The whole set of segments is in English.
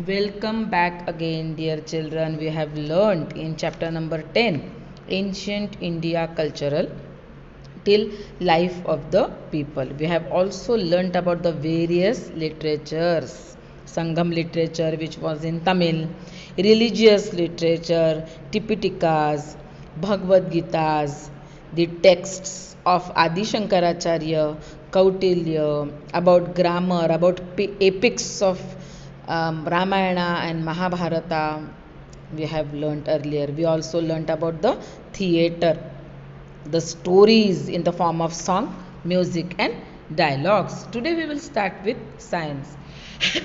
Welcome back again, dear children. We have learned in chapter number 10 Ancient India Cultural till Life of the People. We have also learnt about the various literatures. Sangam literature, which was in Tamil, religious literature, Tipitikas, Bhagavad Gitas, the texts of Adi Shankaracharya, Kautilya, about grammar, about epics of Ramayana and Mahabharata. We have learnt earlier. We also learnt about the theatre, the stories in the form of song, music, and dialogues. Today we will start with science.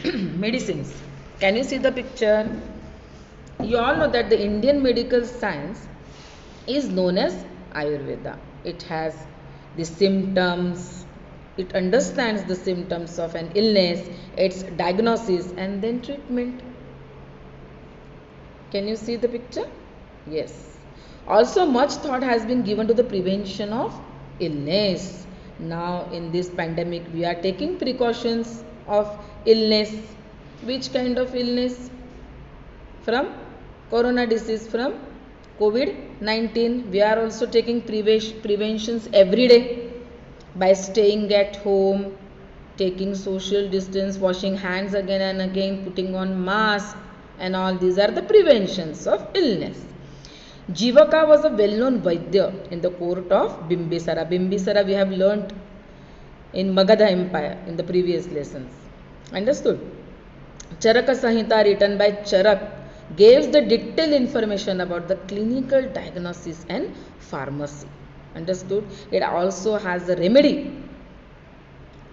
Medicines. Can you see the picture? You all know that the Indian medical science is known as Ayurveda. It has the symptoms, it understands the symptoms of an illness, its diagnosis, and then treatment. Can you see the picture? Yes. Also, much thought has been given to the prevention of illness. Now, in this pandemic, we are taking precautions of illness. Which kind of illness? From corona disease, from COVID-19. We are also taking preventions every day by staying at home, taking social distance, washing hands again and again, putting on mask, and all these are the preventions of illness. Jivaka was a well-known Vaidya in the court of Bimbisara. Bimbisara we have learnt in Magadha Empire in the previous lessons. Understood? Charaka Samhita, written by Charak, gives the detailed information about the clinical diagnosis and pharmacy. Understood? It also has the remedy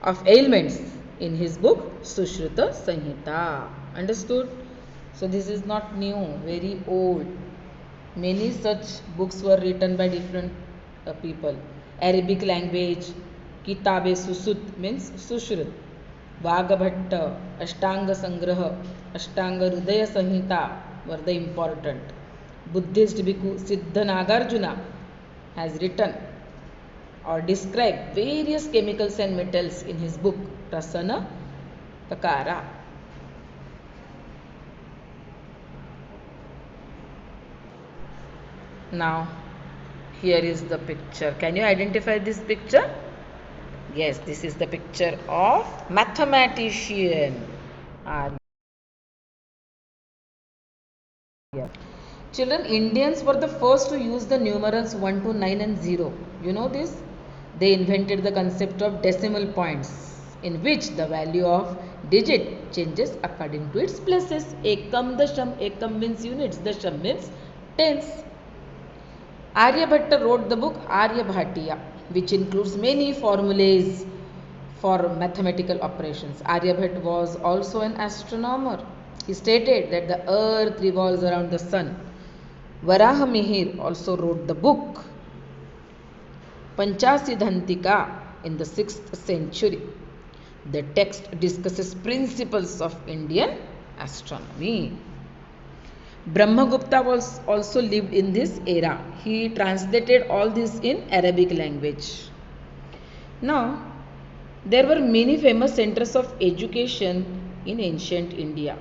of ailments in his book Sushruta Samhita. Understood? So this is not new, very old. Many such books were written by different people. Arabic language, Kitabe Susut means Sushrut, Vagabhatta, Ashtanga Sangraha, Ashtanga Hridaya Samhita were the important. Buddhist Bhikkhu Siddha Nagarjuna has written or described various chemicals and metals in his book Rasana Takara. Now, here is the picture. Can you identify this picture? Yes, this is the picture of mathematician. Children, Indians were the first to use the numerals 1 to 9 and 0. You know this? They invented the concept of decimal points, in which the value of digit changes according to its places. Ekam dasham, ekam means units, dasham means tens. Aryabhatta wrote the book Aryabhatiya, which includes many formulas for mathematical operations. Aryabhatta was also an astronomer. He stated that the earth revolves around the sun. Varaha Mihir also wrote the book Panchasiddhantika in the 6th century. The text discusses principles of Indian astronomy. Brahmagupta was also lived in this era. He translated all this in Arabic language. Now, there were many famous centers of education in ancient India.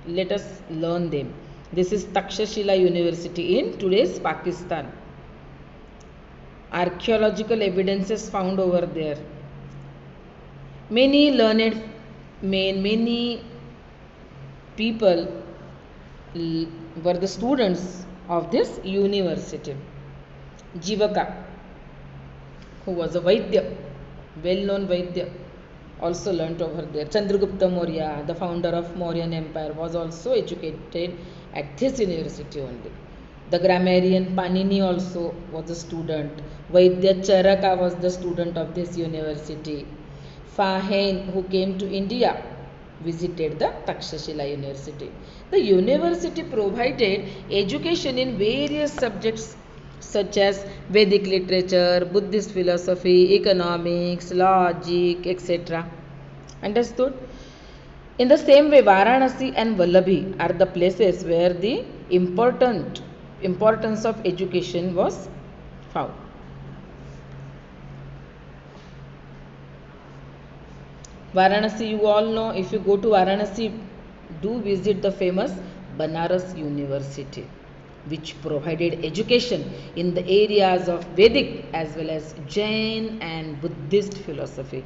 Let us learn them. This is Takshashila University in today's Pakistan. Archaeological evidences found over there. Many learned men, many people were the students of this university. Jivaka, who was a Vaidya, well-known Vaidya, also learnt over there. Chandragupta Maurya, the founder of Mauryan Empire, was also educated at this university only. The grammarian Panini also was a student. Vaidya Charaka was the student of this university. Fahen, who came to India, visited the Takshashila University. The university provided education in various subjects such as Vedic literature, Buddhist philosophy, economics, logic, etc. Understood? In the same way, Varanasi and Vallabhi are the places where the importance of education was found. Varanasi, you all know, if you go to Varanasi, do visit the famous Banaras University, which provided education in the areas of Vedic as well as Jain and Buddhist philosophy.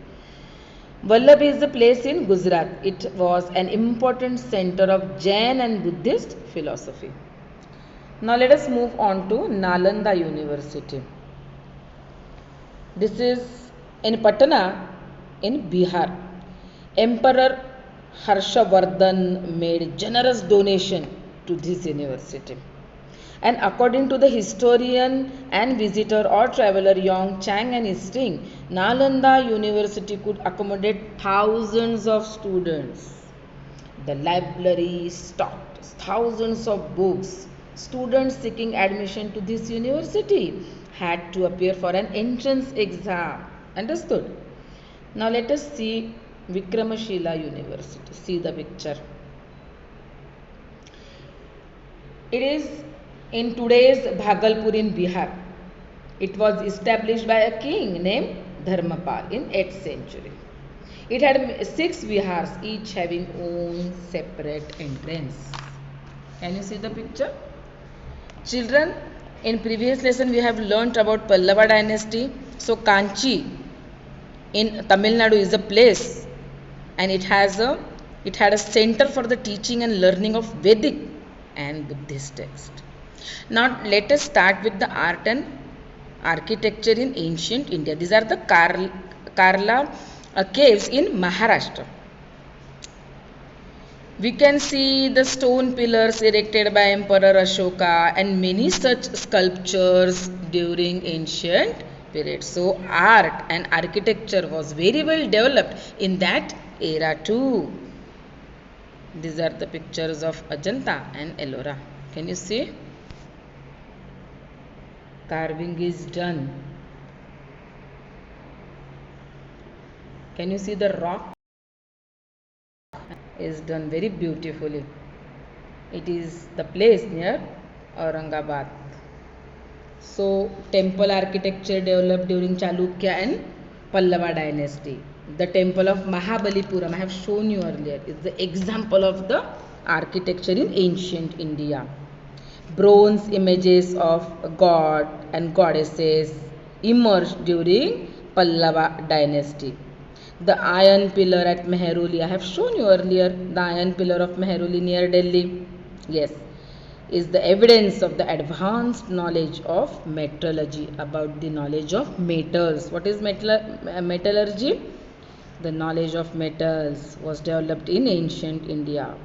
Vallabh is a place in Gujarat. It was an important center of Jain and Buddhist philosophy. Now let us move on to Nalanda University. This is in Patna in Bihar. Emperor Harshavardhan made generous donation to this university. And according to the historian and visitor or traveler Yong Chang and Isting, Nalanda University could accommodate thousands of students. The library stocked thousands of books. Students seeking admission to this university had to appear for an entrance exam. Understood? Now let us see Vikramashila University. See the picture. It is in today's Bhagalpur in Bihar. It was established by a king named Dharmapal in 8th century. It had 6 vihars, each having own separate entrance. Can you see the picture? Children, in previous lesson we have learnt about Pallava dynasty. So Kanchi in Tamil Nadu is a place, and it had a center for the teaching and learning of Vedic and Buddhist text. Now let us start with the art and architecture in ancient India. These are the Karla caves in Maharashtra. We can see the stone pillars erected by Emperor Ashoka and many such sculptures during ancient period. So art and architecture was very well developed in that era too. These are the pictures of Ajanta and Ellora. Can you see? Carving is done. Can you see the rock is done very beautifully? It is the place near Aurangabad. So temple architecture developed during Chalukya and Pallava dynasty. The temple of Mahabalipuram I have shown you earlier is the example of the architecture in ancient India. Bronze images of god and goddesses emerged during Pallava dynasty. The iron pillar at Mehroli, I have shown you earlier, the iron pillar of Mehroli near Delhi. Yes, is the evidence of the advanced knowledge of metallurgy, about the knowledge of metals. What is metallurgy? The knowledge of metals was developed in ancient India.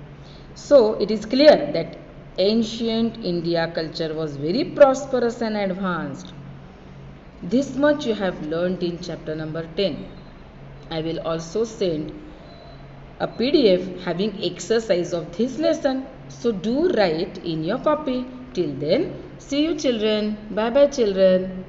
So it is clear that ancient India culture was very prosperous and advanced. This much you have learnt in chapter number 10. I will also send a PDF having exercise of this lesson. So do write in your copy. Till then, see you children. Bye bye children.